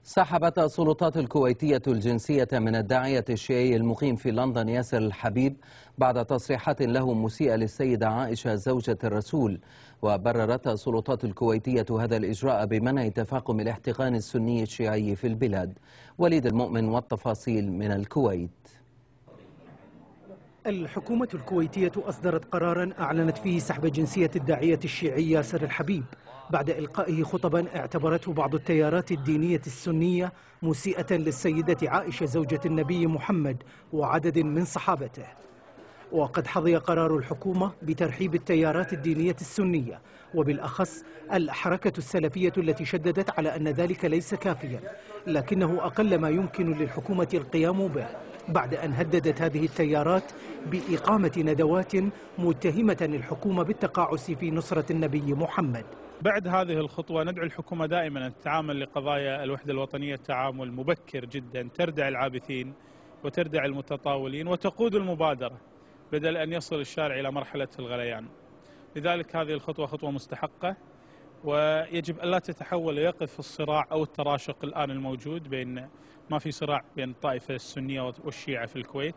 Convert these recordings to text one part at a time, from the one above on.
سحبت السلطات الكويتية الجنسية من الداعية الشيعي المقيم في لندن ياسر الحبيب بعد تصريحات له مسيئة للسيدة عائشة زوجة الرسول. وبررت السلطات الكويتية هذا الإجراء بمنع تفاقم الاحتقان السني الشيعي في البلاد. وليد المؤمن والتفاصيل من الكويت. الحكومة الكويتية أصدرت قراراً أعلنت فيه سحب جنسية الداعية الشيعي ياسر الحبيب بعد إلقائه خطباً اعتبرته بعض التيارات الدينية السنية مسيئة للسيدة عائشة زوجة النبي محمد وعدد من صحابته. وقد حظي قرار الحكومة بترحيب التيارات الدينية السنية وبالأخص الحركة السلفية التي شددت على أن ذلك ليس كافياً، لكنه أقل ما يمكن للحكومة القيام به بعد أن هددت هذه التيارات بإقامة ندوات متهمة الحكومة بالتقاعس في نصرة النبي محمد. بعد هذه الخطوة ندعو الحكومة دائما أن تتعامل لقضايا الوحدة الوطنية تعامل مبكر جدا، تردع العابثين وتردع المتطاولين وتقود المبادرة بدل أن يصل الشارع إلى مرحلة الغليان. لذلك هذه الخطوة خطوة مستحقة، ويجب ألا تتحول ويقف الصراع أو التراشق الآن الموجود بين ما في صراع بين الطائفة السنية والشيعة في الكويت.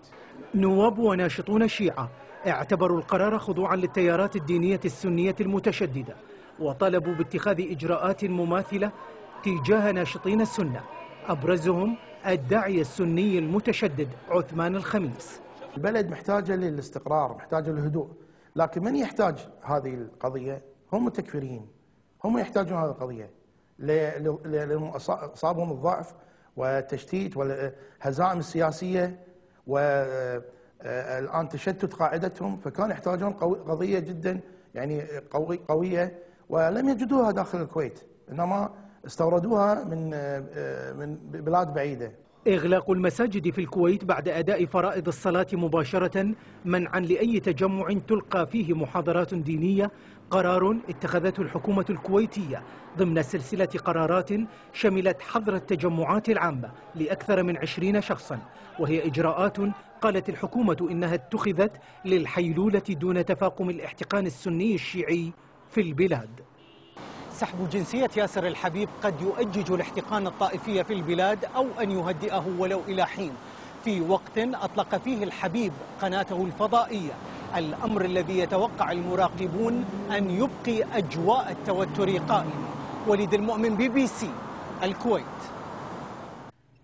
نواب وناشطون الشيعة اعتبروا القرار خضوعا للتيارات الدينية السنية المتشددة، وطالبوا باتخاذ إجراءات مماثلة تجاه ناشطين السنة، أبرزهم الداعية السني المتشدد عثمان الخميس. البلد محتاجة للاستقرار، محتاجة للهدوء، لكن من يحتاج هذه القضية هم التكفيريين، هم يحتاجون هذه القضية لأنهم أصابهم الضعف والتشتيت والهزائم السياسية، والآن تشتت قاعدتهم، فكانوا يحتاجون قضية جدا يعني قوية، ولم يجدوها داخل الكويت، إنما استوردوها من بلاد بعيدة. إغلاق المساجد في الكويت بعد أداء فرائض الصلاة مباشرة منعا لأي تجمع تلقى فيه محاضرات دينية قرار اتخذته الحكومة الكويتية ضمن سلسلة قرارات شملت حظر التجمعات العامة لأكثر من 20 شخصا، وهي إجراءات قالت الحكومة إنها اتخذت للحيلولة دون تفاقم الاحتقان السني الشيعي في البلاد. سحب جنسية ياسر الحبيب قد يؤجج الاحتقان الطائفي في البلاد أو أن يهدئه ولو إلى حين، في وقت أطلق فيه الحبيب قناته الفضائية، الأمر الذي يتوقع المراقبون أن يبقي أجواء التوتر قائمة. وليد المؤمن BBC الكويت.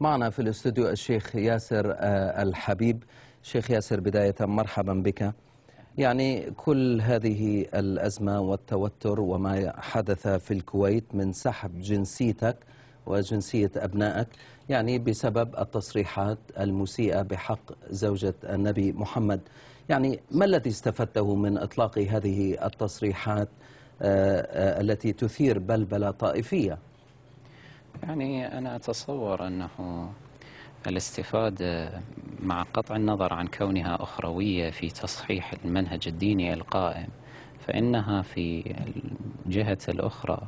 معنا في الاستوديو الشيخ ياسر الحبيب. شيخ ياسر، بداية مرحبا بك. يعني كل هذه الأزمة والتوتر وما حدث في الكويت من سحب جنسيتك وجنسية أبنائك يعني بسبب التصريحات المسيئة بحق زوجة النبي محمد، يعني ما الذي استفدته من إطلاق هذه التصريحات التي تثير بلبلة طائفية؟ يعني أنا أتصور أنه الاستفادة مع قطع النظر عن كونها أخروية في تصحيح المنهج الديني القائم، فإنها في الجهة الأخرى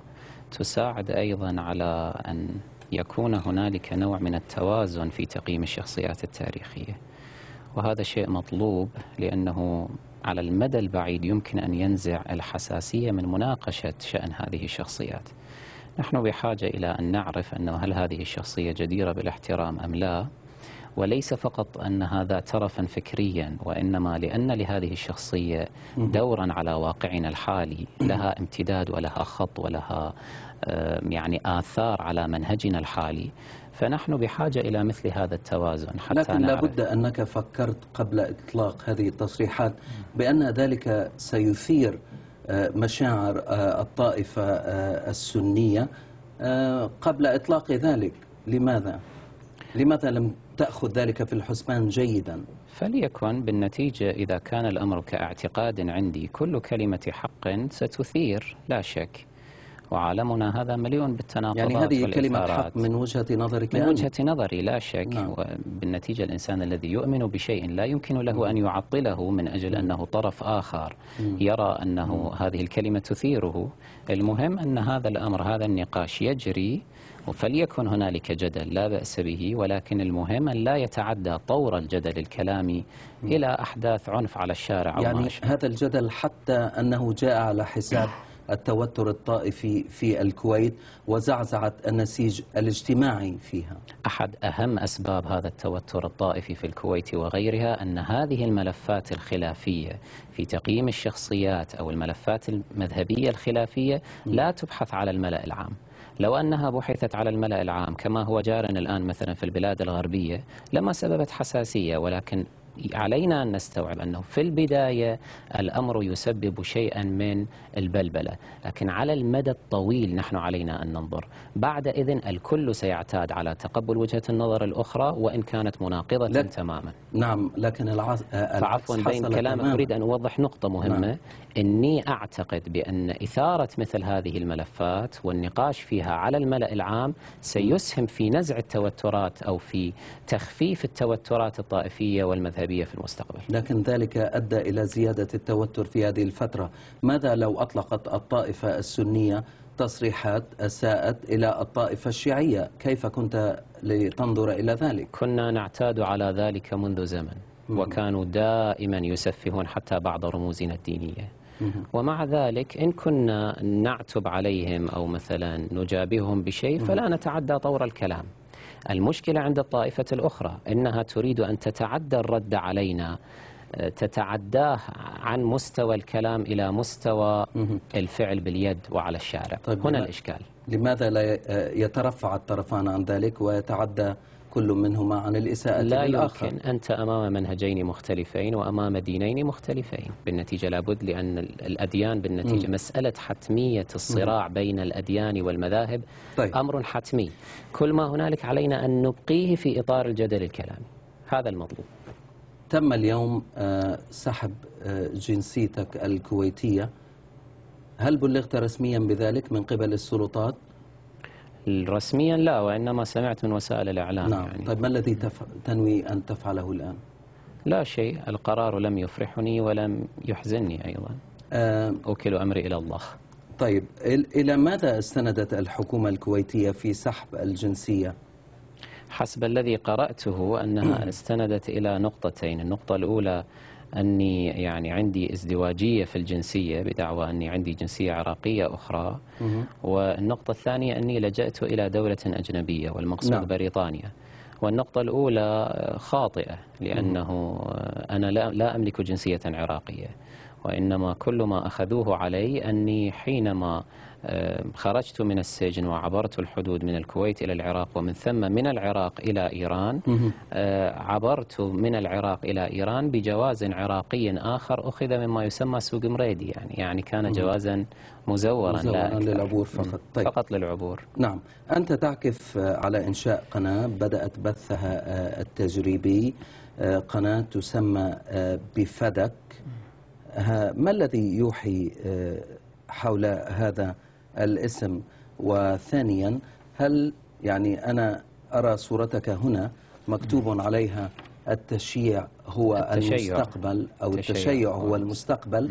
تساعد أيضا على أن يكون هنالك نوع من التوازن في تقييم الشخصيات التاريخية، وهذا شيء مطلوب لأنه على المدى البعيد يمكن أن ينزع الحساسية من مناقشة شأن هذه الشخصيات. نحن بحاجة إلى أن نعرف أنه هل هذه الشخصية جديرة بالاحترام أم لا، وليس فقط أن هذا ترفا فكريا، وإنما لأن لهذه الشخصية دورا على واقعنا الحالي، لها امتداد ولها خط ولها يعني آثار على منهجنا الحالي، فنحن بحاجة إلى مثل هذا التوازن حتى لكن لابد أنك فكرت قبل إطلاق هذه التصريحات بأن ذلك سيثير مشاعر الطائفة السنية قبل إطلاق ذلك. لماذا لم تأخذ ذلك في الحسبان جيدا؟ فليكن بالنتيجة إذا كان الأمر كاعتقاد عندي كل كلمة حق ستثير لا شك، وعالمنا هذا مليون بالتناقضات. يعني هذه كلمة حق من وجهة نظرك؟ من وجهة نظري لا شك. وبالنتيجة الإنسان الذي يؤمن بشيء لا يمكن له أن يعطله من أجل أنه طرف آخر يرى أنه هذه الكلمة تثيره. المهم أن هذا الأمر، هذا النقاش يجري، فليكن هنالك جدل لا بأس به، ولكن المهم أن لا يتعدى طور الجدل الكلامي إلى أحداث عنف على الشارع أو يعني هذا الجدل حتى أنه جاء على حساب التوتر الطائفي في الكويت وزعزعة النسيج الاجتماعي فيها؟ أحد أهم أسباب هذا التوتر الطائفي في الكويت وغيرها أن هذه الملفات الخلافية في تقييم الشخصيات أو الملفات المذهبية الخلافية لا تبحث على الملأ العام. لو أنها بحثت على الملأ العام كما هو جار الآن مثلا في البلاد الغربية لما سببت حساسية، ولكن علينا أن نستوعب أنه في البداية الأمر يسبب شيئا من البلبلة، لكن على المدى الطويل نحن علينا أن ننظر. بعد إذن الكل سيعتاد على تقبل وجهة النظر الأخرى وإن كانت مناقضة تماما. نعم، لكن فعفوا بين كلامك أريد أن أوضح نقطة مهمة. نعم. إني أعتقد بأن إثارة مثل هذه الملفات والنقاش فيها على الملأ العام سيسهم في نزع التوترات أو في تخفيف التوترات الطائفية والمذهبية في المستقبل. لكن ذلك أدى إلى زيادة التوتر في هذه الفترة. ماذا لو أطلقت الطائفة السنية تصريحات أساءت إلى الطائفة الشيعية؟ كيف كنت لتنظر إلى ذلك؟ كنا نعتاد على ذلك منذ زمن، وكانوا دائما يسفهون حتى بعض رموزنا الدينية. ومع ذلك إن كنا نعتب عليهم أو مثلا نجابههم بشيء فلا نتعدى طور الكلام. المشكلة عند الطائفة الأخرى إنها تريد أن تتعدى الرد علينا، تتعداه عن مستوى الكلام إلى مستوى الفعل باليد وعلى الشارع. طيب هنا الإشكال. لماذا لا يترفع الطرفان عن ذلك ويتعدى كل منهما عن الإساءة للآخر؟ لا يمكن. أنت أمام منهجين مختلفين وأمام دينين مختلفين بالنتيجة، لابد لأن الأديان بالنتيجة مسألة حتمية الصراع بين الأديان والمذاهب. طيب. أمر حتمي، كل ما هنالك علينا أن نبقيه في إطار الجدل الكلامي، هذا المطلوب. تم اليوم سحب جنسيتك الكويتية، هل بلغت رسميا بذلك من قبل السلطات؟ رسميا لا، وإنما سمعت من وسائل الإعلام. نعم. يعني طيب ما الذي تنوي أن تفعله الآن؟ لا شيء، القرار لم يفرحني ولم يحزنني أيضا. أوكل أمري إلى الله. طيب إلى ماذا استندت الحكومة الكويتية في سحب الجنسية؟ حسب الذي قرأته أنها استندت إلى نقطتين. النقطة الأولى أني يعني عندي ازدواجية في الجنسية بدعوى أني عندي جنسية عراقية أخرى، والنقطة الثانية أني لجأت إلى دولة أجنبية والمقصود نعم. بريطانيا. والنقطة الأولى خاطئة، لأنه أنا لا أملك جنسية عراقية، وإنما كل ما أخذوه علي أني حينما خرجت من السجن وعبرت الحدود من الكويت إلى العراق ومن ثم من العراق إلى إيران، عبرت من العراق إلى إيران بجواز عراقي آخر أخذ مما يسمى سوق مريدي، يعني كان جوازا مزورا للعبور فقط. طيب. فقط للعبور. نعم. أنت تعكف على إنشاء قناة بدأت بثها التجريبي، قناة تسمى بفدك. ما الذي يوحي حول هذا الاسم؟ وثانيا هل يعني أنا أرى صورتك هنا مكتوب عليها التشيع هو المستقبل أو التشيع هو المستقبل،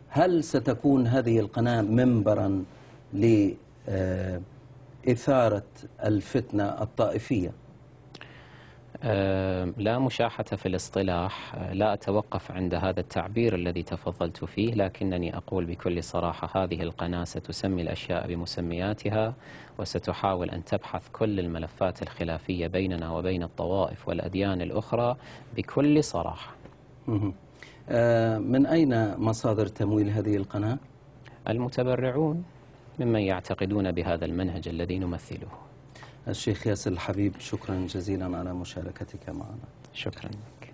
هل ستكون هذه القناة منبرا لإثارة الفتنة الطائفية؟ لا مشاحة في الاصطلاح، لا أتوقف عند هذا التعبير الذي تفضلت فيه، لكنني أقول بكل صراحة هذه القناة ستسمي الأشياء بمسمياتها وستحاول أن تبحث كل الملفات الخلافية بيننا وبين الطوائف والأديان الأخرى بكل صراحة. من أين مصادر تمويل هذه القناة؟ المتبرعون ممن يعتقدون بهذا المنهج الذي نمثله. الشيخ ياسر الحبيب، شكرا جزيلا على مشاركتك معنا. شكرا لك.